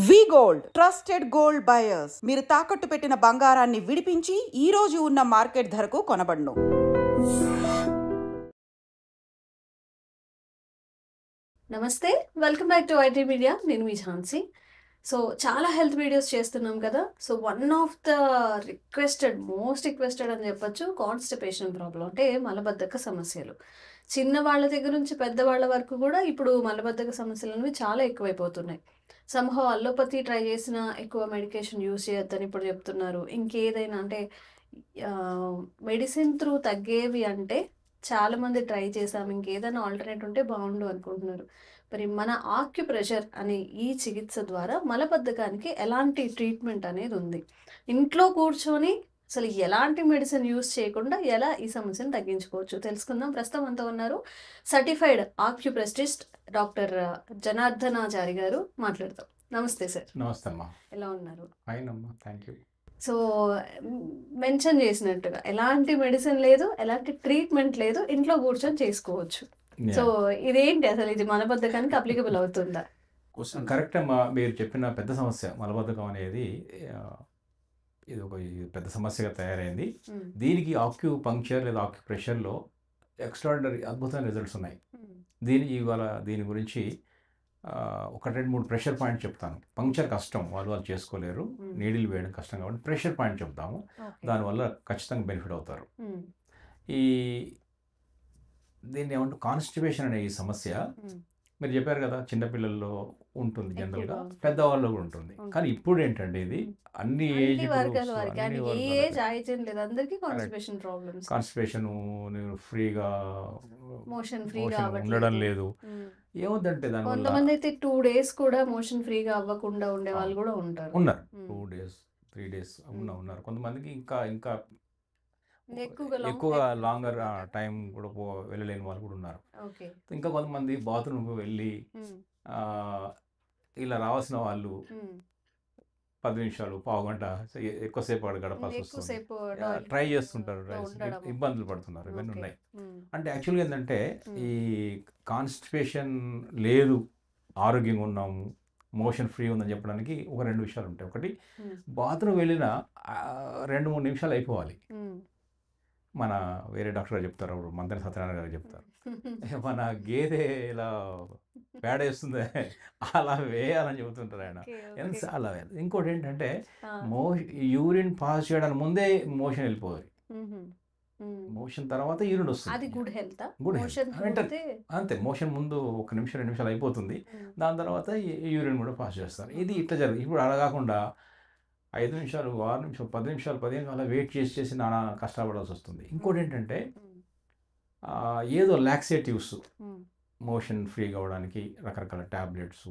వి gold trusted gold buyers. మీరు తాకట్టు పెట్టిన బంగారాన్ని విడిపించి ఈ రోజు ఉన్న మార్కెట్ ధరకు కొనబడును. నమస్తే, welcome back to IT media. నేను మీ ఝాన్సీ. సో చాలా హెల్త్ వీడియోస్ చేస్తున్నాం కదా. So one of the most requested అని చెప్పొచ్చు కాన్స్టిపేషన్ ప్రాబ్లం, అంటే మలబద్ధక సమస్యలు. చిన్న వాళ్ళ దగ్గర నుంచి పెద్దవాళ్ళ వరకు కూడా ఇప్పుడు మలబద్ధక సమస్యలు అనేవి చాలా ఎక్కువైపోతున్నాయి. సంహవ్ అల్లోపతి ట్రై చేసిన ఎక్కువ మెడికేషన్ యూజ్ చేయొద్దని ఇప్పుడు చెప్తున్నారు. ఇంకేదైనా అంటే మెడిసిన్ త్రూ తగ్గేవి అంటే చాలామంది ట్రై చేసాం, ఇంకేదైనా ఆల్టర్నేట్ ఉంటే బాగుండు అనుకుంటున్నారు. మరి మన ఆక్యుప్రెషర్ అనే ఈ చికిత్స ద్వారా మలబద్ధకానికి ఎలాంటి ట్రీట్మెంట్ అనేది ఉంది, ఇంట్లో కూర్చొని అసలు ఎలాంటి మెడిసిన్ యూజ్ చేయకుండా ఎలా ఈ సమస్యను తగ్గించుకోవచ్చు తెలుసుకుందాం. ప్రస్తుతం అంతా ఉన్నారు సర్టిఫైడ్ ఆక్యుప్రెస్టిస్ట్ డాక్టర్ జనార్దనాచారి గారు. మాట్లాడతాం. నమస్తే సార్. నమస్తే అమ్మా. ఎలా ఉన్నారు? ఫైన్ అమ్మా, థ్యాంక్ యూ. సో మెన్షన్ చేసినట్టుగా ఎలాంటి మెడిసిన్ లేదు, ఎలాంటి ట్రీట్మెంట్ లేదు, ఇంట్లో కూర్చొని చేసుకోవచ్చు. సో ఇదేంటి అసలు, ఇది మలబద్ధకానికి అప్లికబుల్ అవుతుందా? కరెక్ట్ అమ్మా, మీరు చెప్పిన పెద్ద సమస్య మలబద్ధకం అనేది ఇది ఒక పెద్ద సమస్యగా తయారైంది. దీనికి ఆక్యుపంక్చర్ లేదా ఆక్యుప్రెషర్లో ఎక్స్ట్రాడినరీ అద్భుతమైన రిజల్ట్స్ ఉన్నాయి. దీని గురించి ఒక 2-3 ప్రెషర్ పాయింట్ చెప్తాను. పంక్చర్ కష్టం, వాళ్ళు చేసుకోలేరు, నీడిల్ వేయడం కష్టం కాబట్టి ప్రెషర్ పాయింట్ చెప్తాము. దానివల్ల ఖచ్చితంగా బెనిఫిట్ అవుతారు. దీన్ని ఏమంటే కాన్స్టిపేషన్ అనే ఈ సమస్య మీరు చెప్పారు కదా, చిన్నపిల్లల్లో ఉంటుంది, జనరల్గా పెద్దవాళ్ళు కూడా ఉంటుంది. కానీ ఇప్పుడు ఏంటంటే ఇది అన్ని కాన్స్టిపేషన్ ఫ్రీగా ఉండడం లేదు. ఏముందంటే కొంతమంది అయితే 2 days కూడా మోషన్ ఫ్రీగా అవ్వకుండా ఉండే వాళ్ళు కూడా ఉన్నారు. 2 days 3 days ఉన్నారు. కొంతమందికి ఇంకా ఎక్కువ లాంగర్ టైం కూడా వెళ్ళలేని వాళ్ళు కూడా ఉన్నారు. ఇంకా కొంతమంది బాత్రూమ్కి వెళ్ళి ఇలా రావాల్సిన వాళ్ళు 10 నిమిషాలు, పావు గంట ఎక్కువసేపు అక్కడ గడపాల్సి వస్తుంది. ట్రై చేస్తుంటారు, ఇబ్బందులు పడుతున్నారు. ఇవన్నీ ఉన్నాయి. అంటే యాక్చువల్గా ఏంటంటే ఈ కాన్స్టిపేషన్ లేదు, ఆరోగ్యంగా ఉన్నాము, మోషన్ ఫ్రీ ఉందని చెప్పడానికి ఒక 2 విషయాలు ఉంటాయి. ఒకటి, బాత్రూమ్ వెళ్ళిన 2-3 నిమిషాలు అయిపోవాలి. మన వేరే డాక్టర్ గారు చెప్తారు, అప్పుడు మంత్రి సత్యనారాయణ గారు చెప్తారు, మన గేదె ఇలా పేడ వేస్తుంది అలా వేయాలని చెబుతుంటారు ఆయన. ఎంత అలా వేయాలి. ఇంకోటి ఏంటంటే యూరిన్ పాస్ చేయడానికి ముందే మోషన్ వెళ్ళిపోవాలి. మోషన్ తర్వాత యూరిన్ వస్తుంది. గుడ్ హెల్త్ అంతే. మోషన్ ముందు 1 నిమిషం 2 నిమిషాలు అయిపోతుంది, దాని తర్వాత యూరిన్ కూడా పాస్ చేస్తారు. ఇది ఇట్లా జరుగుతుంది. ఇప్పుడు అలా కాకుండా 5 నిమిషాలు, 6 నిమిషాలు, 10 నిమిషాలు, 15 అలా వెయిట్ చేసి నానా కష్టపడాల్సి వస్తుంది. ఇంకోటి ఏంటంటే ఏదో లాక్సేటివ్స్, మోషన్ ఫ్రీ కావడానికి రకరకాల ట్యాబ్లెట్స్,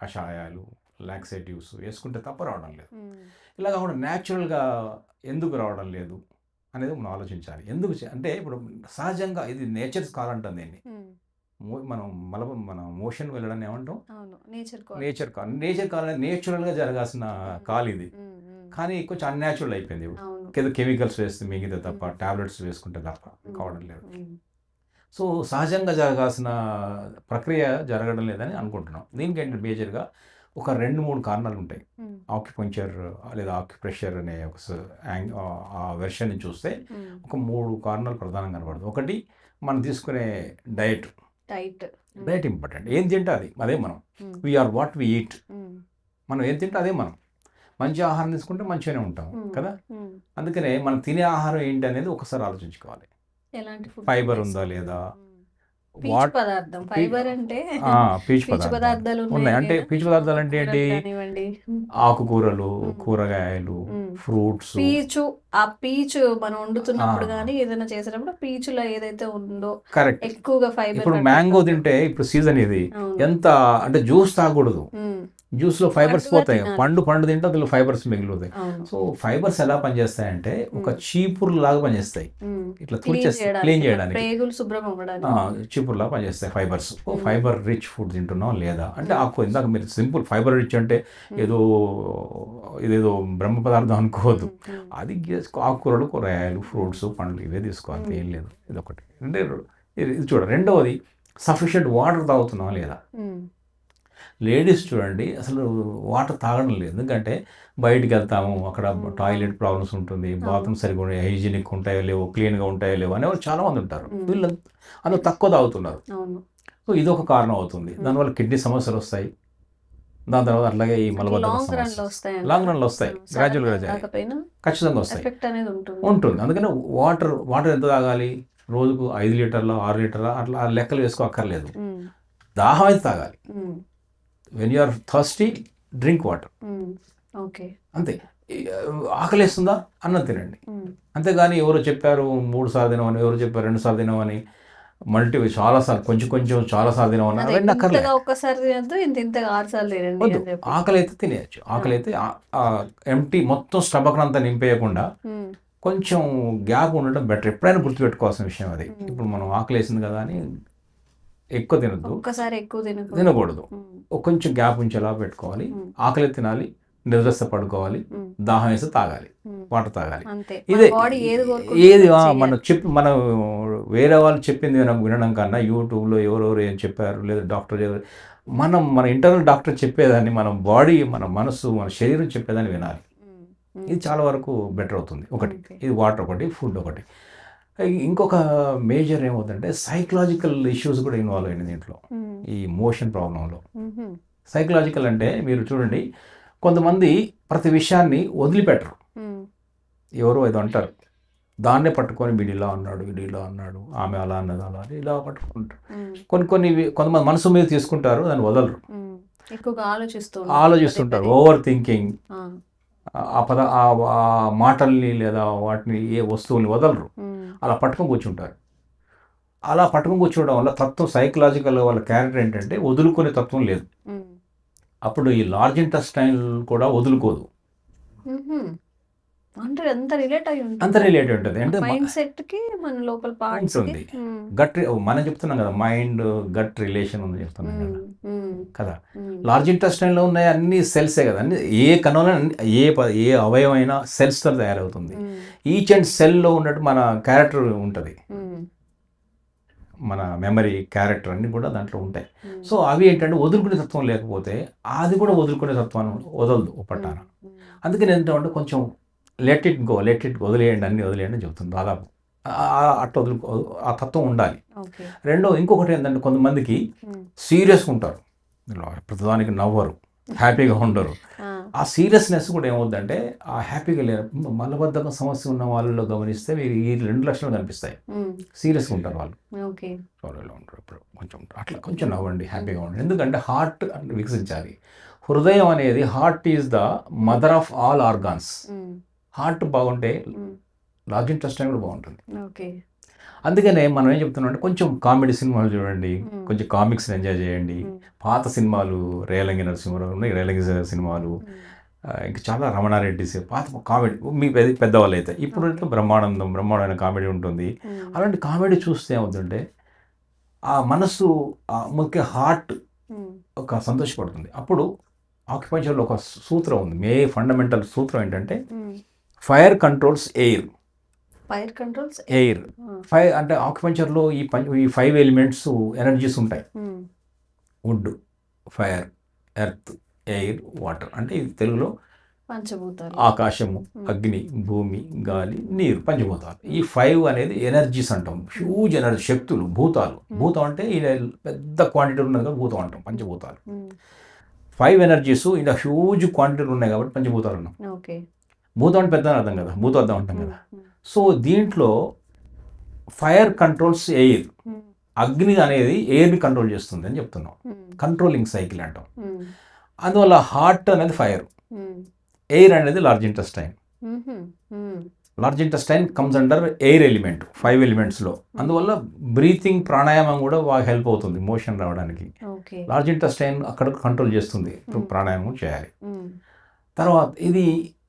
కషాయాలు, లాక్సేటివ్స్ వేసుకుంటే తప్ప రావడం లేదు. ఇలా కాకుండా న్యాచురల్గా ఎందుకు రావడం లేదు అనేది మనం ఆలోచించాలి. ఎందుకు అంటే ఇప్పుడు సహజంగా ఇది నేచర్ కాల్ అంటాం దీన్ని. మన మోషన్ వెళ్ళడం ఏమంటాం, నేచర్ కాల్. అనేది నేచురల్గా జరగాల్సిన కాల్ ఇది. కానీ కొంచెం అన్యాచురల్ అయిపోయింది. ఏదో కెమికల్స్ వేస్తే మిగితే తప్ప, టాబ్లెట్స్ వేసుకుంటే తప్ప కావడం లేదు. సో సహజంగా జరగాల్సిన ప్రక్రియ జరగడం లేదని అనుకుంటున్నాం. దీనికి ఏంటంటే మేజర్గా ఒక 2-3 కారణాలు ఉంటాయి. ఆక్యుపంక్చర్ లేదా ఆక్యుప్రెషర్ అనే ఒక ఆ వెర్షన్ని చూస్తే ఒక 3 కారణాలు ప్రధానంగా కనబడుతుంది. ఒకటి, మనం తీసుకునే డైట్ ఇంపార్టెంట్. ఏం తింటే అదే మనం. We are what we eat. మనం ఏం తింటే అదే మనం. మంచి ఆహారం తీసుకుంటే మంచిగానే ఉంటాం కదా. అందుకనే మనం తినే ఆహారం ఏంటి అనేది ఒకసారి ఆలోచించుకోవాలి. ఫైబర్ ఉందా లేదా, పీచు పదార్థాలు ఉన్నాయి. అంటే పీచు పదార్థాలు అంటే ఏంటి, ఆకుకూరలు, కూరగాయలు, ఫ్రూట్స్. పీచు మనం వండుతున్నప్పుడు కానీ ఏదైనా చేసేటప్పుడు పీచులో ఏదైతే ఉందో కరెక్ట్ ఎక్కువగా ఫైబర్. ఇప్పుడు మ్యాంగో తింటే, ఇప్పుడు సీజన్ ఇది, ఎంత అంటే జ్యూస్ తాగకూడదు, జ్యూస్లో ఫైబర్స్ పోతాయి. పండు తింటే అందులో ఫైబర్స్ మిగులుతాయి. సో ఫైబర్స్ ఎలా పనిచేస్తాయంటే ఒక చీపురు లాగా పనిచేస్తాయి. ఇట్లా క్లీన్ చేయడానికి చీపురులా పనిచేస్తాయి ఫైబర్స్. ఫైబర్ రిచ్ ఫుడ్ తింటున్నాం లేదా అంటే ఇందాక మీరు సింపుల్ ఫైబర్ రిచ్ అంటే ఇదేదో బ్రహ్మ పదార్థం అనుకోవద్దు. అది ఆకుకూరలు, కూరగాయలు, ఫ్రూట్స్, పండ్లు ఇవే తీసుకోవాలి, ఏం లేదు. ఇదొకటి. అంటే ఇది చూడ. రెండవది, సఫిషియెంట్ వాటర్ తాగుతున్నాం లేదా. లేడీస్ చూడండి అసలు వాటర్ తాగడం లేదు, ఎందుకంటే బయటికి వెళ్తాము, అక్కడ టాయిలెట్ ప్రాబ్లమ్స్ ఉంటుంది, బాత్రూమ్ సరిగ్గా ఉన్నాయి, హైజీనిక్ ఉంటాయో లేవో, క్లీన్గా ఉంటాయో లేవో అనేవాళ్ళు చాలామంది ఉంటారు. వీళ్ళు అందులో తక్కువ తాగుతున్నారు. సో ఇది ఒక కారణం అవుతుంది. దానివల్ల కిడ్నీ సమస్యలు వస్తాయి. దాని తర్వాత అట్లాగే ఈ మలబద్ధకం లాంగ్ రన్లో వస్తాయి, గ్రాడ్యువల్గా ఖచ్చితంగా వస్తాయి, ఉంటుంది. అందుకని వాటర్ ఎంత తాగాలి, రోజుకు 5 లీటర్లు 6 లీటర్ల అట్లా లెక్కలు వేసుకోక్కర్లేదు. దాహం అయితే తాగాలి. When you are thirsty drink water, అంతే. ఆకలిస్తుందా అన్నం తినండి, అంతేగాని ఎవరో చెప్పారు 3 సార్లు తినమని, ఎవరు చెప్పారు 2 సార్లు తినమని, చాలాసార్లు కొంచెం చాలాసార్లు తినమని అవన్నీ అక్కర్లేదు. ఆకలి అయితే తినేయచ్చు. ఆకలి అయితే ఎంటీ మొత్తం స్టమక్ అంతా నింపేయకుండా కొంచెం గ్యాప్ ఉండడం బెటర్. ఎప్పుడైనా గుర్తుపెట్టుకోవాల్సిన విషయం అది. ఇప్పుడు మనం ఆకలి వేసింది కదా అని ఎక్కువ తినద్దు, తినకూడదు. కొంచెం గ్యాప్ ఉంచేలా పెట్టుకోవాలి. ఆకలి తినాలి, నిద్రస్థ పడుకోవాలి, దాహం వేసి తాగాలి, వాటర్ తాగాలి. ఇదే ఏది మనం వేరే వాళ్ళు చెప్పింది వినడం కన్నా యూట్యూబ్లో ఎవరెవరు ఏం చెప్పారు, లేదా డాక్టర్ మన ఇంటర్నల్ డాక్టర్ చెప్పేదాన్ని మన బాడీ, మన మనసు, మన శరీరం చెప్పేదాన్ని వినాలి. ఇది చాలా వరకు బెటర్ అవుతుంది. ఒకటి ఇది వాటర్, ఒకటి ఫుడ్, ఒకటి. ఇంకొక మేజర్ ఏమవుతుందంటే సైకలాజికల్ ఇష్యూస్ కూడా ఇన్వాల్వ్ అయింది దీంట్లో, ఈ మోషన్ ప్రాబ్లంలో. సైకలాజికల్ అంటే మీరు చూడండి, కొంతమంది ప్రతి విషయాన్ని వదిలిపెట్టరు. ఎవరో ఏదో అంటారు, దాన్నే పట్టుకొని వీడు ఇలా అన్నాడు, ఆమె అలా అన్నది, అలా అని ఇలా పట్టుకుంటారు. కొంతమంది మనసు మీద తీసుకుంటారు, దాన్ని వదలరు, ఎక్కువగా ఆలోచిస్తుంటారు. ఓవర్ థింకింగ్, ఆ మాటల్ని లేదా వాటిని, ఏ వస్తువుల్ని వదలరు, అలా పట్టుకొని కూర్చుంటారు. అలా పట్టుకొని కూర్చోవడం వల్ల తత్వం, సైకలాజికల్ వాళ్ళ క్యారెక్టర్ ఏంటంటే వదులుకునే తత్వం లేదు. అప్పుడు ఈ లార్జ్ ఇంటెస్టైన్ కూడా వదులుకోదు, అంత రిలేట్ అయి ఉంటుంది. అంటే మైండ్ సెట్ కి మన లోపల పార్ట్స్ ఉంది. గట్ మనం చెప్తున్నాం కదా, మైండ్ గట్ రిలేషన్ ఉంది చెప్తున్నాం కదా. లార్జ్ ఇంటెస్టైన్లో ఉన్నాయి అన్ని సెల్సే కదా, అన్ని ఏ కణంలో ఏ అవయవమైనా సెల్స్తో తయారవుతుంది. ఈచ్ అండ్ సెల్లో ఉన్నట్టు మన క్యారెక్టర్ ఉంటుంది, మన మెమరీ, క్యారెక్టర్ అన్నీ కూడా దాంట్లో ఉంటాయి. సో అవి ఏంటంటే వదులుకునే తత్వం లేకపోతే అది కూడా వదులుకునే తత్వాన్ని వదలదు పట్టాన. అందుకని ఏంటంటే కొంచెం లెట్ ఇట్ గో, వదిలేయండి, అన్ని వదిలేయండి అని చెప్తుంది. దాదాపు అట్లా ఆ తత్వం ఉండాలి. ఇంకొకటి ఏంటంటే కొంతమందికి సీరియస్గా ఉంటారు, ప్రతిదానికి నవ్వరు, హ్యాపీగా ఉండరు. ఆ సీరియస్నెస్ కూడా ఏమవుతుందంటే ఆ హ్యాపీగా లేరు. మలబద్ధకం సమస్య ఉన్న వాళ్ళలో గమనిస్తే మీరు ఈ 2 లక్షణాలు కనిపిస్తాయి. సీరియస్గా ఉంటారు వాళ్ళు, ఉంటారు ఇప్పుడు కొంచెం నవ్వండి, హ్యాపీగా ఉండండి. ఎందుకంటే హార్ట్ వికసించాలి. హృదయం అనేది, heart is the mother of all organs. Heart బాగుంటే లార్జ్ ఇంటెస్టైన్ కూడా బాగుంటుంది. అందుకనే మనం ఏం చెప్తున్నాం అంటే కొంచెం కామెడీ సినిమాలు చూడండి, కొంచెం కామిక్స్ని ఎంజాయ్ చేయండి. పాత సినిమాలు, రేలంగి నరసింహారావు ఉన్నాయి, రేలంగి సినిమాలు, ఇంకా చాలా రమణారెడ్డి పాత కామెడీ, మీ పెద్దవాళ్ళు అయితే. ఇప్పుడు బ్రహ్మాండమైన కామెడీ ఉంటుంది. అలాంటి కామెడీ చూస్తే ఏమవుతుందంటే ఆ మనసు, ముఖ్య హార్ట్ ఒక సంతోషపడుతుంది. అప్పుడు ఆక్యుపంచర్లో ఒక సూత్రం ఉంది, ఫండమెంటల్ సూత్రం ఏంటంటే ఫైర్ కంట్రోల్స్ ఎయిర్. ఫైర్ అంటే ఆక్యుపంచర్లో ఈ 5 ఎలిమెంట్స్, ఎనర్జీస్ ఉంటాయి. Wood, fire, earth, air, water. అంటే ఇది తెలుగులో ఆకాశము, అగ్ని, భూమి, గాలి, నీరు, పంచభూతాలు. ఈ 5 అనేది ఎనర్జీస్ అంటాం, హ్యూజ్ ఎనర్జీ, శక్తులు, భూతాలు. భూతం అంటే ఇలా పెద్ద క్వాంటిటీ ఉన్నది కదా భూతం అంటాం, పంచభూతాలు. 5 ఎనర్జీస్ ఇలా హ్యూజ్ క్వాంటిటీ ఉన్నాయి కాబట్టి పంచభూతాలు ఉన్నాం. భూతం అంటే పెద్ద అర్థం కదా, భూతార్థం అంటాం కదా. సో దీంట్లో ఫైర్ కంట్రోల్స్ ఎయిర్, అగ్ని అనేది ఎయిర్ని కంట్రోల్ చేస్తుంది అని చెప్తున్నాం, కంట్రోలింగ్ సైకిల్ అంటాం. అందువల్ల హార్ట్ అనేది ఫైర్, ఎయిర్ అనేది large intestine. Large intestine comes under air element 5 ఎలిమెంట్స్లో. అందువల్ల బ్రీతింగ్, ప్రాణాయామం కూడా బాగా హెల్ప్ అవుతుంది మోషన్ రావడానికి. లార్జ్ ఇంటెస్టైన్ అక్కడ కంట్రోల్ చేస్తుంది, ప్రాణాయామం చేయాలి. తర్వాత ఇది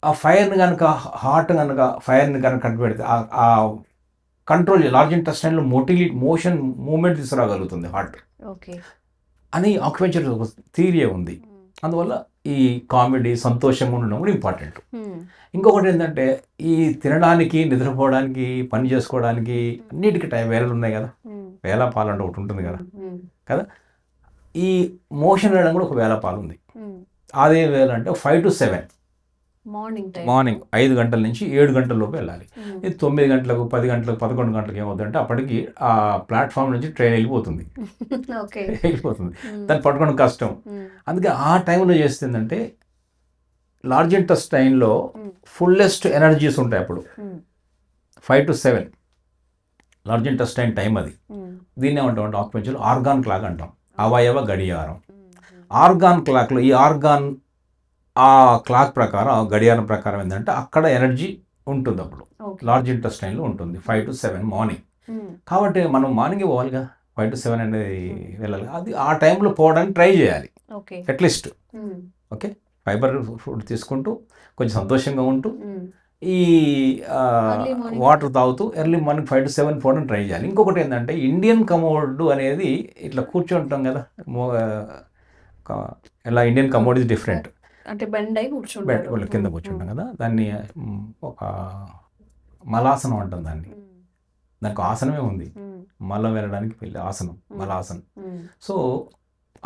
ఆ ఫైర్ని కనుక, హార్ట్ కనుక ఫైర్ని కనుక కనిపెడితే ఆ కంట్రోల్, లార్జ్ ఇంటెస్టైన్లో మోషన్ మూమెంట్ తీసుకురాగలుగుతుంది హార్ట్ అని ఆక్యుపంచర్ థియరీ ఉంది. అందువల్ల ఈ కామెడీ, సంతోషంగా ఉండడం కూడా ఇంపార్టెంట్. ఇంకొకటి ఏంటంటే ఈ తినడానికి, నిద్రపోవడానికి, పని చేసుకోవడానికి అన్నిటికీ వేళలు ఉన్నాయి కదా, వేళ పాలంటే ఒకటి ఉంటుంది కదా. ఈ మోషన్ వెళ్ళడం కూడా ఒక వేళపాలు ఉంది. అదే వేళ అంటే 5 to 7 మార్నింగ్ 5 గంటల నుంచి 7 గంటల లోపు వెళ్ళాలి. ఇది 9 గంటలకు 10 గంటలకు 11 గంటలకు ఏమవుతుందంటే అప్పటికి ఆ ప్లాట్ఫామ్ నుంచి ట్రైన్ వెళ్ళిపోతుంది. దాన్ని పట్టుకోవడం కష్టం. అందుకే ఆ టైంలో చేస్తుందంటే లార్జ్ ఇంటెస్టైన్లో ఫుల్లెస్ట్ ఎనర్జీస్ ఉంటాయి అప్పుడు. 5 to 7 లార్జ్ ఇంటెస్టైన్ టైం అది. దీన్ని ఏమంటాం ఆక్యుపెన్షన్లో ఆర్గాన్ క్లాక్ అంటాం, అవయవ గడియారం. ఆర్గాన్ క్లాక్లో ఈ ఆర్గాన్ ఆ క్లాక్ ప్రకారం ఆ గడియారం ప్రకారం ఏంటంటే అక్కడ ఎనర్జీ ఉంటుంది అప్పుడు లార్జ్ ఇంటెస్టైన్లో ఉంటుంది 5 to 7 మార్నింగ్. కాబట్టి మనం మార్నింగ్ పోవాలిగా, 5 to 7 అనేది వెళ్ళాలి. అది ఆ టైంలో పోవడానికి ట్రై చేయాలి అట్లీస్ట్. ఓకే, ఫైబర్ ఫుడ్ తీసుకుంటూ కొంచెం సంతోషంగా ఉంటూ ఈ వాటర్ తాగుతూ ఎర్లీ మార్నింగ్ 5 to 7 పోవడానికి ట్రై చేయాలి. ఇంకొకటి ఏంటంటే ఇండియన్ కమోడ్ అనేది ఇట్లా కూర్చుంటాం కదా, ఇలా ఇండియన్ కమోడ్ ఇస్ డిఫరెంట్ అంటే బెండ్ అయి కూర్చుంటాం, కింద కూర్చుంటాం కదా, దాన్ని ఒక మలాసనం అంటాం దాన్ని. దానికి ఆసనమే ఉంది, మలం వెళ్ళడానికి వెళ్ళి ఆసనం, మలాసనం. సో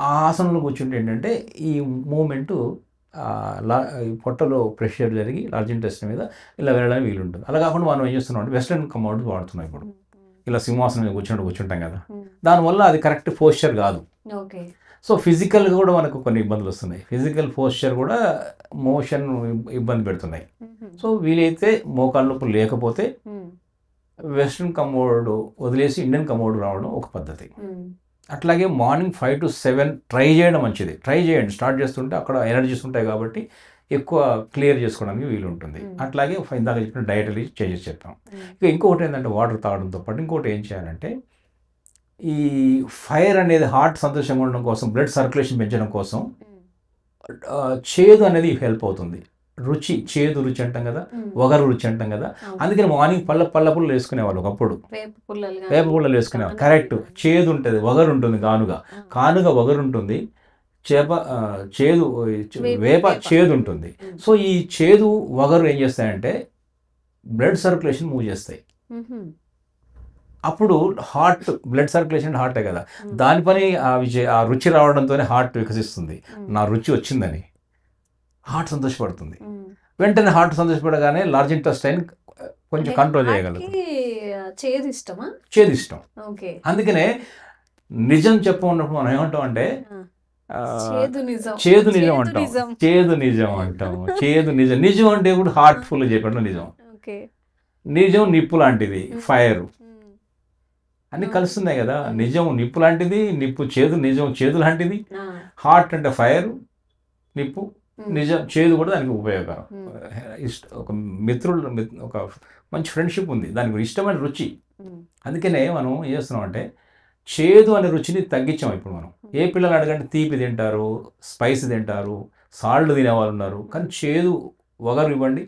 ఆ ఆసనంలో కూర్చుంటే ఏంటంటే ఈ మూమెంటు పొట్టలో ప్రెషర్ జరిగి లార్జ్ ఇంటెస్టైన్ మీద ఇలా వెళ్ళడానికి వీలుంటుంది. అలా కాకుండా మనం ఏం చేస్తున్నాం అంటే వెస్ట్రన్ కమోడ్ వాడుతున్నాం ఇప్పుడు. ఇలా సింహాసనం మీద కూర్చుంటాం కదా, దానివల్ల అది కరెక్ట్ పోస్చర్ కాదు. సో ఫిజికల్గా కూడా మనకు కొన్ని ఇబ్బందులు వస్తున్నాయి. ఫిజికల్ పోస్చర్ కూడా మోషన్ ఇబ్బంది పెడుతున్నాయి. సో వీలైతే మోకాళ్ళ నొప్పులు లేకపోతే వెస్ట్రన్ కమోడ్ వదిలేసి ఇండియన్ కమోడ్ రావడం ఒక పద్ధతి. అట్లాగే మార్నింగ్ 5 to 7 ట్రై చేయడం మంచిది. ట్రై చేయండి, స్టార్ట్ చేస్తుంటే అక్కడ ఎనర్జీస్ ఉంటాయి కాబట్టి ఎక్కువ క్లియర్ చేసుకోవడానికి వీలు ఉంటుంది. అట్లాగే ఇందాక చెప్పిన డైటరీ చేంజెస్ చెప్పాం. ఇంకొకటి ఏంటంటే వాటర్ తాగడంతో పాటు ఇంకోటి ఏం చేయాలంటే ఈ ఫైర్ అనేది హార్ట్ సంతోషంగా ఉండడం కోసం, బ్లడ్ సర్క్యులేషన్ పెంచడం కోసం చేదు అనేది హెల్ప్ అవుతుంది. రుచి, చేదు రుచి అంటాం కదా, వగరు రుచి అంటాం కదా. అందుకని మార్నింగ్ పళ్ళ పుల్లలు వేసుకునేవాళ్ళు ఒకప్పుడు, వేప పుల్లలు వేసుకునేవాళ్ళు. కరెక్ట్, చేదు ఉంటుంది, వగరు ఉంటుంది, కానుగ వగరు ఉంటుంది, చేదు వేప చేదు ఉంటుంది. సో ఈ చేదు వగరు ఏం చేస్తాయంటే బ్లడ్ సర్క్యులేషన్ మూవ్ చేస్తాయి. అప్పుడు హార్ట్, బ్లడ్ సర్క్యులేషన్ హార్టే కదా, దాని పని ఆ రుచి రావడంతోనే హార్ట్ వికసిస్తుంది. నా రుచి వచ్చిందని హార్ట్ సంతోషపడుతుంది. వెంటనే హార్ట్ సంతోషపడగానే లార్జ్ ఇంటెస్టైన్ కొంచెం కంట్రోల్ చేయగలుగుతుంది. చేదు ఇష్టం. అందుకనే నిజం చెప్పమన్నప్పుడు మనం ఏమంటాం అంటే చేదు నిజం అంటాం. నిజం అంటే ఇప్పుడు హార్ట్ఫుల్ చెప్పడం నిజం. నిజం నిప్పు లాంటిది, ఫైర్ అన్ని కలుస్తున్నాయి కదా. నిజం నిప్పు లాంటిది, నిప్పు చేదు, నిజం చేదు లాంటిది. హార్ట్ అంటే ఫైర్, నిప్పు, నిజం చేదు కూడా దానికి ఉపయోగకరం. ఒక మిత్రుడు, ఒక మంచి ఫ్రెండ్షిప్ ఉంది, దానికి ఇష్టమైన రుచి. అందుకనే మనం ఏం చేస్తున్నాం అంటే చేదు అనే రుచిని తగ్గించాం. ఇప్పుడు మనం ఏ పిల్లలు అడగండి తీపి తింటారు, స్పైస్ తింటారు, సాల్ట్ తినేవాళ్ళు ఉన్నారు, కానీ చేదు వగరు ఇవ్వండి.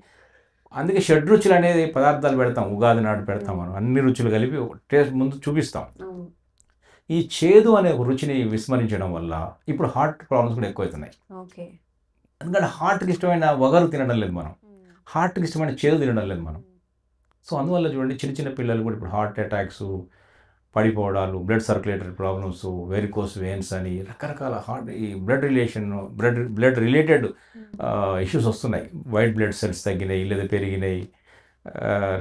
అందుకే షడ్రుచులు అనేది పదార్థాలు పెడతాం, ఉగాది నాడు పెడతాం మనం, అన్ని రుచులు కలిపి టేస్ట్ ముందు చూపిస్తాం. ఈ చేదు అనే రుచిని విస్మరించడం వల్ల ఇప్పుడు హార్ట్ ప్రాబ్లమ్స్ కూడా ఎక్కువవుతున్నాయి. ఎందుకంటే హార్ట్కి ఇష్టమైన వగరు తినడం లేదు మనం, హార్ట్కి ఇష్టమైన చేదు తినడం లేదు మనం. సో అందువల్ల చూడండి చిన్న పిల్లలు కూడా ఇప్పుడు హార్ట్ అటాక్స్, పడిపోవడాలు, blood circulatory problems, varicose veins అని రకరకాల హార్ట్ ఈ బ్లడ్ రిలేటెడ్ ఇష్యూస్ వస్తున్నాయి. వైట్ బ్లడ్ సెల్స్ తగ్గినాయి లేదా పెరిగినాయి,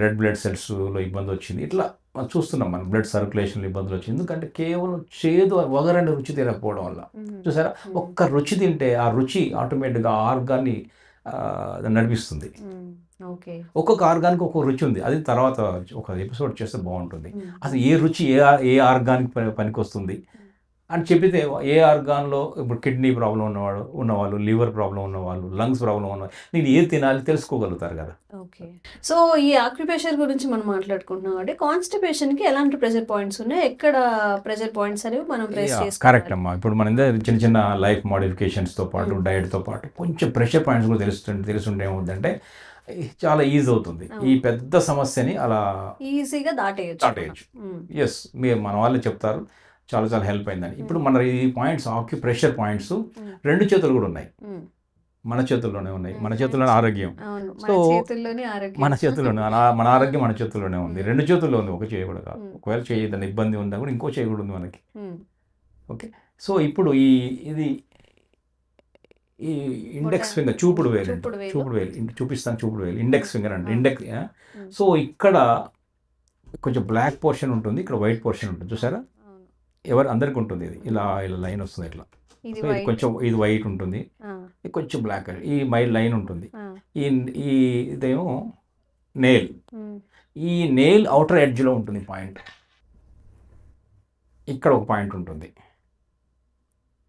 రెడ్ బ్లడ్ సెల్స్లో ఇబ్బంది వచ్చింది. ఇట్లా చూస్తున్నాం మనం, బ్లడ్ సర్క్యులేషన్లో ఇబ్బందులు వచ్చింది. ఎందుకంటే కేవలం చేదు వగరండి రుచి తినకపోవడం వల్ల. చూసారా, ఒక్క రుచి తింటే ఆ రుచి ఆటోమేటిక్గా ఆర్గాన్ని నడిపిస్తుంది. ఒక్కొక్క ఆర్గానికి ఒక్కొక్క రుచి ఉంది, అది తర్వాత ఒక ఎపిసోడ్ చేస్తే బాగుంటుంది. అసలు ఏ రుచి ఏ ఆర్గానికి పనికి వస్తుంది అని చెప్పితే, ఏ ఆర్గాన్లో ఇప్పుడు కిడ్నీ ప్రాబ్లం ఉన్నవాళ్ళు, లివర్ ప్రాబ్లం ఉన్నవాళ్ళు, లంగ్స్ ప్రాబ్లం ఉన్నవాళ్ళు నేను ఏది తినాలి తెలుసుకోగలుగుతారు కదా. ఓకే, సో ఈ ఆక్యుప్రెషర్ గురించి మనం మాట్లాడుకుంటున్నాం అంటే కాన్స్టిపేషన్కి ఎలాంటి ప్రెషర్ పాయింట్స్ ఉన్నాయి, ఎక్కడ ప్రెషర్ పాయింట్స్ అనేవి మనం ప్రెస్ చేసుకోవాలి? కరెక్ట్ అమ్మా. ఇప్పుడు మన చిన్న లైఫ్ మోడిఫికేషన్స్తో పాటు డైట్తో పాటు కొంచెం ప్రెషర్ పాయింట్స్ కూడా తెలుస్తుంటే ఏమవుతుందంటే చాలా ఈజీ అవుతుంది. ఈ పెద్ద సమస్యని అలా ఈజీగా దాటేయచ్చు. ఎస్, మన వాళ్ళు చెప్తారు చాలా హెల్ప్ అయిందని. ఇప్పుడు మన ఈ పాయింట్స్, ఆక్యుప్రెషర్ పాయింట్స్ 2 చేతులు కూడా ఉన్నాయి, మన చేతుల్లోనే ఉన్నాయి. మన చేతుల్లోనే ఆరోగ్యం. సో మన చేతుల్లోనే మన ఆరోగ్యం మన చేతుల్లోనే ఉంది, 2 చేతుల్లో ఉంది, ఒక చేయి కూడా కాదు. ఒకవేళ చేయి దాని ఇబ్బంది ఉందా కూడా ఇంకో చేయి కూడా ఉంది మనకి. ఓకే, సో ఇప్పుడు ఇది ఈ ఇండెక్స్ ఫింగర్ చూపుడు వేలు చూపిస్తాను. చూపుడు వేలు ఇండెక్స్ ఫింగర్ అంటే ఇండెక్స్. సో ఇక్కడ కొంచెం బ్లాక్ పోర్షన్ ఉంటుంది, ఇక్కడ వైట్ పోర్షన్ ఉంటుంది, చూసారా? అందరికి ఉంటుంది. ఇది ఇలా లైన్ వస్తుంది ఇట్లా. సో ఇది కొంచెం ఇది వైట్ ఉంటుంది, ఇది కొంచెం బ్లాక్, ఈ లైన్ ఉంటుంది. ఇదేమో నెయిల్. ఈ నెయిల్ అవుటర్ ఎడ్జ్లో ఉంటుంది పాయింట్. ఇక్కడ ఒక పాయింట్ ఉంటుంది,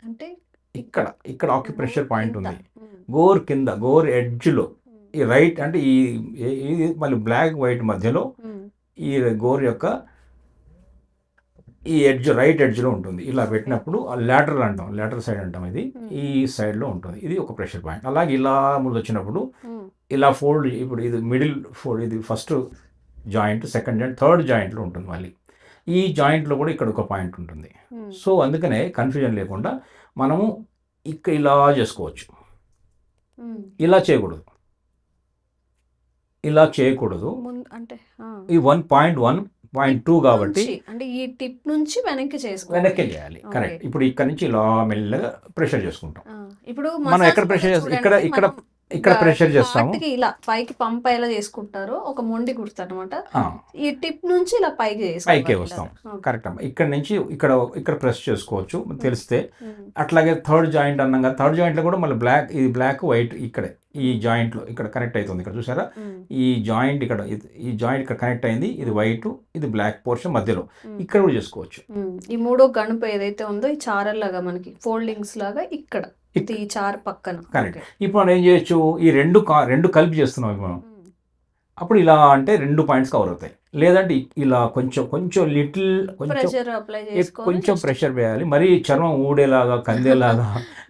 అంటే ఇక్కడ ఆక్యుప్రెషర్ పాయింట్ ఉంది. గోర్ కింద, గోర్ ఎడ్జ్లో ఈ రైట్ అంటే ఈ మళ్ళీ బ్లాక్ వైట్ మధ్యలో ఈ గోర్ యొక్క ఈ ఎడ్జ్ రైట్ ఎడ్జ్లో ఉంటుంది. ఇలా పెట్టినప్పుడు లాటరల్ సైడ్ అంటాం. ఇది ఈ సైడ్లో ఉంటుంది. ఇది ఒక ప్రెషర్ పాయింట్. అలాగే ఇలా ముందు వచ్చినప్పుడు ఇలా ఫోల్డ్, ఇప్పుడు ఇది మిడిల్ ఫోల్డ్, ఇది first joint, second joint, third జాయింట్లో ఉంటుంది. మళ్ళీ ఈ జాయింట్లో కూడా ఇక్కడ ఒక పాయింట్ ఉంటుంది. సో అందుకనే కన్ఫ్యూజన్ లేకుండా మనము ఇక్కడ ఇలా చేసుకోవచ్చు. ఇలా చేయకూడదు. అంటే ఈ 1.1.2 కాబట్టి అంటే ఈ టిప్ నుంచి వెనక్కి చేయాలి. కరెక్ట్. ఇప్పుడు ఇక్కడ నుంచి ఇలా మెల్లగా ప్రెషర్ చేసుకుంటాం. ఇప్పుడు మనం ఎక్కడ ప్రెషర్ చేస్తాం? ఇక్కడ ప్రెషర్ చేస్తాము. ఇలా పైకి పంప్ ఎలా చేసుకుంటారో ఒక మొండి గుర్తు అనమాట. ఈ టిప్ నుంచి ఇలా పైకి వస్తాం. కరెక్ట్ అమ్మా. ఇక్కడ నుంచి ఇక్కడ ప్రెస్ చేసుకోవచ్చు తెలిస్తే. అట్లాగే థర్డ్ జాయింట్ అన్నాం కదా, థర్డ్ జాయింట్ లో కూడా మళ్ళీ ఇది బ్లాక్ వైట్ ఇక్కడే ఈ జాయింట్ లో ఇక్కడ కనెక్ట్ అవుతుంది. ఇక్కడ చూసారా? ఈ జాయింట్ ఇక్కడ కనెక్ట్ అయింది. ఇది వైట్, ఇది బ్లాక్ పోర్షన్ మధ్యలో ఇక్కడ కూడా చేసుకోవచ్చు. ఈ మూడో గణప ఏదైతే ఉందో ఈ చారల్లాగా మనకి ఫోల్డింగ్స్ లాగా ఇక్కడ ఈ చార్ పక్కన. కరెక్ట్. ఇప్పుడు మనం ఏం చేయొచ్చు? ఈ రెండు కలిపి చేస్తున్నాం మనం. అప్పుడు ఇలా అంటే 2 పాయింట్స్ కవర్ అవుతాయి. లేదంటే ఇలా కొంచెం లిటిల్ కొంచెం ప్రెషర్ వేయాలి. మరీ చర్మం ఊడేలాగా, కందేలాగా,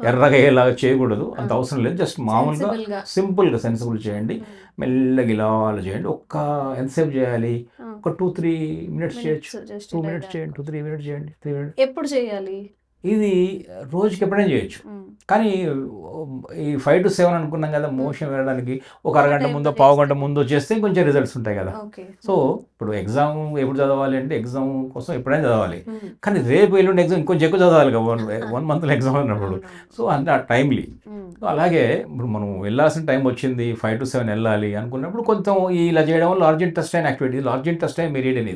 ఎర్రగా అయ్యేలాగా చేయకూడదు. అంత అవసరం లేదు. జస్ట్ మామూలుగా సింపుల్గా సెన్సిబుల్ చేయండి. మెల్లగా ఇలా చేయండి. ఎంతసేపు చేయాలి? ఒక 2-3 మినిట్స్ చేయొచ్చు. 2 మినిట్స్ చేయండి, 2-3 మినిట్స్ చేయండి. 3 మినిట్స్. ఎప్పుడు చేయాలి? ఇది రోజుకి ఎప్పుడైనా చేయొచ్చు. కానీ ఈ 5 to 7 అనుకున్నాం కదా, మోషన్ వెళ్ళడానికి ఒక అరగంట ముందో పావు గంట ముందో చేస్తే కొంచెం రిజల్ట్స్ ఉంటాయి కదా. సో ఇప్పుడు ఎగ్జామ్ ఎప్పుడు చదవాలి అంటే ఎగ్జామ్ కోసం ఎప్పుడైనా చదవాలి. కానీ రేపు ఎల్లుండి ఎగ్జామ్ ఇంకొంచెం ఎక్కువ చదవాలి కదా, 1 monthలో ఎగ్జామ్ అన్నప్పుడు. సో అంత టైమ్లీ. సో అలాగే ఇప్పుడు మనం వెళ్ళాల్సిన టైం వచ్చింది, 5 to 7 వెళ్ళాలి అనుకున్నప్పుడు కొంచెం ఇలా చేయడం వల్ల large intestine activity. Large intestine meridian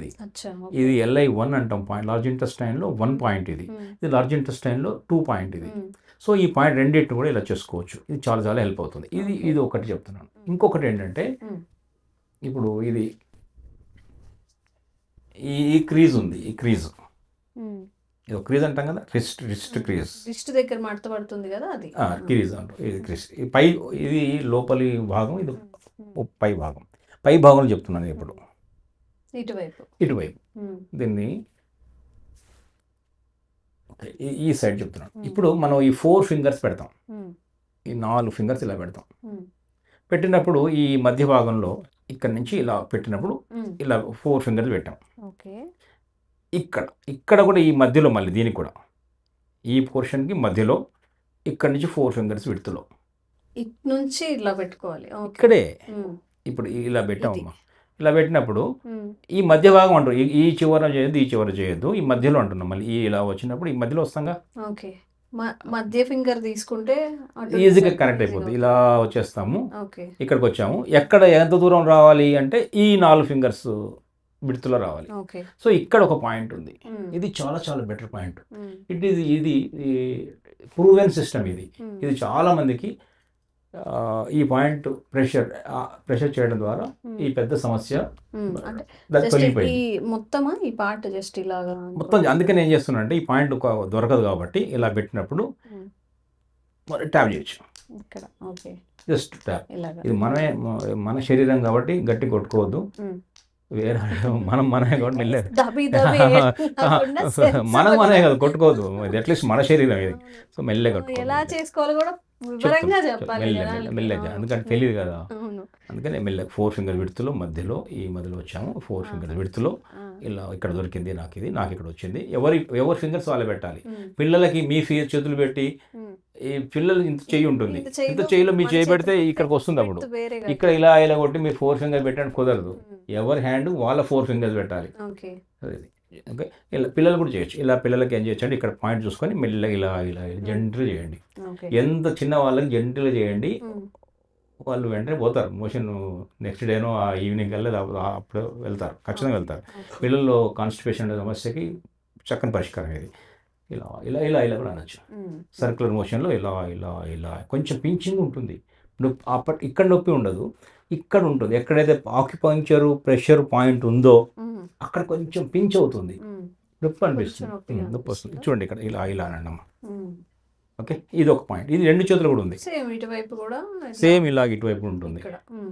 ఇది LI1 అంటాం పాయింట్. లార్జ్ ఇంటెస్టైన్లో 1 పాయింట్ ఇది లార్జ్ ఇంటెస్టైన్లో 2 పాయింట్ ఇది. సో ఈ పాయింట్ రెండింటిని కూడా ఇలా చేసుకోవచ్చు. ఇది చాలా హెల్ప్ అవుతుంది. ఇది ఒకటి చెప్తున్నాను. ఇంకొకటి ఏంటంటే ఇప్పుడు ఇది ఈ క్రీజ్ ఉంది. ఈ క్రీజ్ ఇది క్రీజ్ అంటాం కదా, రిస్ట్ క్రీజ్, రిస్ట్ దగ్గర మడత పడుతుంది కదా, అది క్రీజ్ అంటాం. ఇది క్రీజ్ ఇది లోపలి భాగం, ఇది పై భాగంలో చెప్తున్నాను. ఇప్పుడు ఇటువైపు దీన్ని ఈ సైడ్ చెప్తున్నాను. ఇప్పుడు మనం ఈ 4 ఫింగర్స్ పెడతాం. ఈ 4 ఫింగర్స్ ఇలా పెడతాం. పెట్టినప్పుడు ఈ మధ్య భాగంలో ఇక్కడ నుంచి ఇలా పెట్టినప్పుడు ఇలా 4 ఫింగర్స్ పెట్టాం. ఇక్కడ కూడా ఈ మధ్యలో మళ్ళీ దీనికి కూడా ఈ పోర్షన్కి మధ్యలో ఇక్కడ నుంచి 4 ఫింగర్స్ విడుతులో నుంచి ఇలా పెట్టుకోవాలి. ఇక్కడే ఇప్పుడు ఇలా పెట్టామమ్మా. ఇలా పెట్టినప్పుడు ఈ మధ్య భాగం అంటారు. ఈ చివర చేయొద్దు, ఈ చివర చేయొద్దు, ఈ మధ్యలో అంటున్నాం. మళ్ళీ ఇలా వచ్చినప్పుడు ఈ మధ్యలో వస్తాంగా, మధ్య ఫింగర్ తీసుకుంటే ఈజీగా కనెక్ట్ అయిపోతుంది. ఇలా వచ్చేస్తాము. ఇక్కడికి వచ్చాము. ఎక్కడ ఎంత దూరం రావాలి అంటే ఈ 4 ఫింగర్స్ విడుతులో రావాలి. సో ఇక్కడ ఒక పాయింట్ ఉంది. ఇది చాలా బెటర్ పాయింట్. ఇది ప్రూవెన్ సిస్టమ్. ఇది చాలా మందికి ఈ పాయింట్ ప్రెషర్ చేయడం ద్వారా ఈ పెద్ద సమస్య మొత్తం. అందుకని ఏం చేస్తున్నా అంటే ఈ పాయింట్ దొరకదు కాబట్టి ఇలా పెట్టినప్పుడు ట్యాప్ చేయొచ్చు. Just tap. ఇది మన శరీరం కాబట్టి గట్టి కొట్టుకోవద్దు. వేరే మనమే కాబట్టి వెళ్ళలేదు. మనమే కదా కొట్టుకోవద్దు. ఇది అట్లీస్ట్ మన శరీరం ఇది. సో మెల్లగా మెల్లగా, ఎందుకంటే తెలియదు కదా. అందుకని మెల్లగా 4 ఫింగర్ విడుతులో మధ్యలో వచ్చాము. 4 ఫింగర్ విడుతులో ఇలా ఇక్కడ దొరికింది నాకు ఇక్కడ వచ్చింది. ఎవరి ఫింగర్స్ వాళ్ళే పెట్టాలి. పిల్లలకి మీ చేతులు పెట్టి, ఈ పిల్లలు ఇంత చెయ్యి ఉంటుంది, ఇంత చెయ్యిలో మీ చేయి పెడితే ఇక్కడికి వస్తుంది. అప్పుడు ఇక్కడ ఇలా కొట్టి మీరు 4 ఫింగర్ పెట్టడానికి కుదరదు. ఎవరి హ్యాండ్ వాళ్ళ 4 ఫింగర్స్ పెట్టాలి. ఓకే, ఇలా పిల్లలు కూడా చేయొచ్చు. ఇలా పిల్లలకి ఏం చేయొచ్చు అంటే ఇక్కడ పాయింట్ చూసుకొని మెల్లగా ఇలా ఇలా జెంటిల్గా చేయండి. ఎంత చిన్న వాళ్ళకి జెంటిల్గా చేయండి, వాళ్ళు వెంటనే పోతారు మోషన్. నెక్స్ట్ డేనో ఆ ఈవినింగ్ కల్లా అప్పుడు వెళ్తారు, ఖచ్చితంగా వెళ్తారు. పిల్లల్లో కాన్స్టిపేషన్ అనే సమస్యకి చక్కని పరిష్కారం ఇది. ఇలా ఇలా ఇలా ఇలా కూడా అనొచ్చు. సర్క్యులర్ మోషన్లో ఇలా ఇలా ఇలా కొంచెం పించింగ్ ఉంటుంది. నొప్పి ఇక్కడ నొప్పి ఉండదు, ఇక్కడ ఉంటుంది. ఎక్కడైతే ఆక్యుపంక్చర్ ప్రెషర్ పాయింట్ ఉందో అక్కడ కొంచెం పించ్ అవుతుంది, నొప్పి అనిపిస్తుంది, నొప్పి వస్తుంది. చూడండి ఇక్కడ ఇలా ఇలా అన్నమ్మా. ఓకే, ఇది ఒక పాయింట్. ఇది 2 చేతులు కూడా ఉంది, సేమ్ ఇలా ఇటువైపు ఉంటుంది,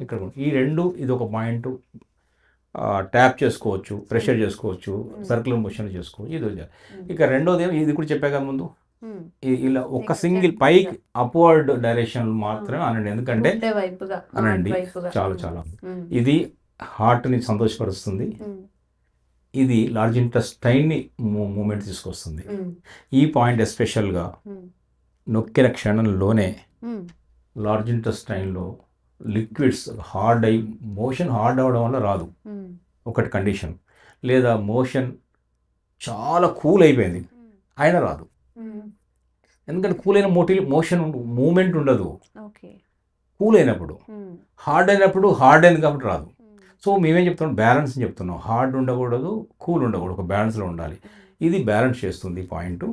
ఇక్కడ ఈ 2. ఇది ఒక పాయింట్. ట్యాప్ చేసుకోవచ్చు, ప్రెషర్ చేసుకోవచ్చు, సర్క్యులర్ మోషన్ చేసుకోవచ్చు. ఇది ఇక రెండోది ఇది కూడా చెప్పాక ముందు, ఇలా ఒక సింగిల్ పైకి అప్వర్డ్ డైరెక్షన్ మాత్రమే అనండి. ఎందుకంటే అనండి చాలా చాలా ఇది హార్ట్ని సంతోషపరుస్తుంది, ఇది లార్జ్ ఇంటెస్టైన్ని మూమెంట్ తీసుకొస్తుంది. ఈ పాయింట్ ఎస్పెషల్గా నొక్కిన క్షణంలోనే లార్జ్ ఇంటెస్టైన్లో లిక్విడ్స్ హార్డ్ అయి మోషన్ హార్డ్ అవ్వడం వల్ల రాదు ఒకటి కండిషన్, లేదా మోషన్ చాలా కూల్ అయిపోయింది అయినా రాదు. ఎందుకంటే కూల్ అయిన మోషన్ మూమెంట్ ఉండదు. కూల్ అయినప్పుడు, హార్డ్ అయినప్పుడు హార్డ్ అయింది కాబట్టి రాదు. సో మేమేం చెప్తున్నాం, బ్యాలెన్స్ చెప్తున్నాం. హార్డ్ ఉండకూడదు, కూల్ ఉండకూడదు, ఒక బ్యాలెన్స్లో ఉండాలి. ఇది బ్యాలెన్స్ చేస్తుంది పాయింట్.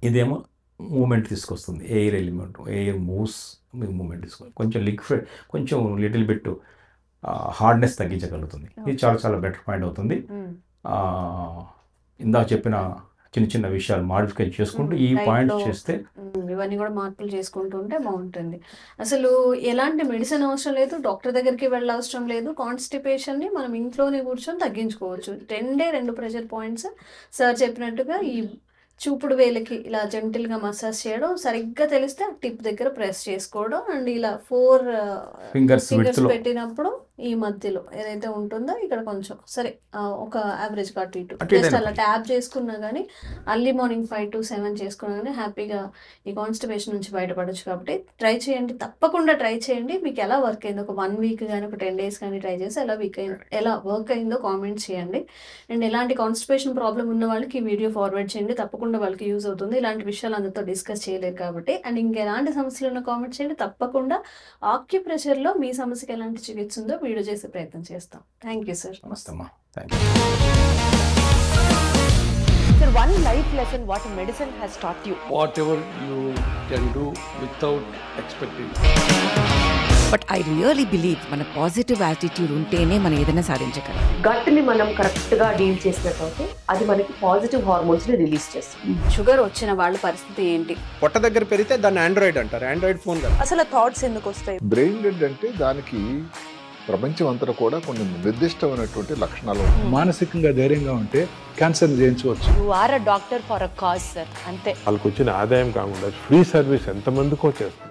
ఇదేమో మూమెంట్ తీసుకొస్తుంది, ఎయిర్ ఎలిమెంట్, ఎయిర్ మూవ్స్, మీకు మూమెంట్ తీసుకోవాలి. కొంచెం లిక్విడ్, కొంచెం లిటిల్ బిట్ హార్డ్నెస్ తగ్గించగలుగుతుంది. ఇది చాలా చాలా బెటర్ పాయింట్ అవుతుంది. ఇందాక చెప్పిన చిన్న చిన్న విషయాలు మాడిఫై చేసుకుంటూ ఈ పాయింట్ చేస్తే, ఇవన్నీ కూడా మార్పులు చేసుకుంటూ ఉంటే బాగుంటుంది. అసలు ఎలాంటి మెడిసిన్ అవసరం లేదు, డాక్టర్ దగ్గరికి వెళ్ళవసరం లేదు. కాన్స్టిపేషన్ని మనం ఇంట్లోనే కూర్చొని తగ్గించుకోవచ్చు. 2 ప్రెషర్ పాయింట్స్ సార్ చెప్పినట్టుగా ఈ చూపుడు వేలకి ఇలా జెంటిల్గా మసాజ్ చేయడం, సరిగ్గా తెలిస్తే టిప్ దగ్గర ప్రెస్ చేసుకోవడం, అండ్ ఇలా 4 ఫింగర్స్ పెట్టినప్పుడు ఈ మధ్యలో ఏదైతే ఉంటుందో ఇక్కడ కొంచెం సరే ఒక యావరేజ్గా అటు ఇటు జస్ట్ అలా ట్యాప్ చేసుకున్నా కానీ అర్లీ మార్నింగ్ 5 to 7 చేసుకున్నా కానీ హ్యాపీగా ఈ కాన్స్టిపేషన్ నుంచి బయటపడవచ్చు. కాబట్టి ట్రై చేయండి, తప్పకుండా ట్రై చేయండి. మీకు ఎలా వర్క్ అయిందో ఒక 1 week కానీ ఒక 10 days కానీ ట్రై చేసి ఎలా వర్క్ అయిందో కామెంట్ చేయండి. అండ్ ఎలాంటి కాన్స్టిపేషన్ ప్రాబ్లం ఉన్న వాళ్ళకి ఈ వీడియో ఫార్వర్డ్ చేయండి, తప్పకుండా వాళ్ళకి యూజ్ అవుతుంది. ఇలాంటి విషయాలు అందరితో డిస్కస్ చేయలేరు కాబట్టి. అండ్ ఇంకెలాంటి సమస్యలు ఉన్న కామెంట్ చేయండి, తప్పకుండా ఆక్యుప్రెషర్లో మీ సమస్యకి ఎలాంటి చికిత్స ఉందో వీడియో చేసే ప్రయత్నం చేస్తాం. Thank you sir. నమస్తే అమ్మా. Thank you. Sir, one life lesson what medicine has taught you. Whatever you can do without expecting. But I really believe మన పాజిటివ్ యాటిట్యూడ్ ఉంటేనే మనం ఏదైనా సాధించగలం. గట్ని మనం కరెక్ట్గా డీల్ చేసినట్లయితే అది మనకి పాజిటివ్ హార్మోన్స్ని రిలీజ్ చేస్తుంది. షుగర్ వచ్చిన వాళ్ళ పరిస్థితి ఏంటి? పొట్ట దగ్గర పెరిగితే దాన్ని ఆండ్రాయిడ్ అంటారు, ఆండ్రాయిడ్ ఫోన్ కదా. అసలు థాట్స్ ఎందుకు వస్తాయి? బ్రెయిన్ డెడ్ అంటే దానికి ప్రపంచం అంతా కూడా కొన్ని నిర్దిష్టమైనటువంటి లక్షణాలు. మానసికంగా ధైర్యంగా ఉంటే క్యాన్సర్ జయించవచ్చు. You are a doctor for a cause sir, అంతే. వాళ్ళకి వచ్చిన ఆదాయం కాకుండా ఫ్రీ సర్వీస్ ఎంతమందికో చేస్తారు.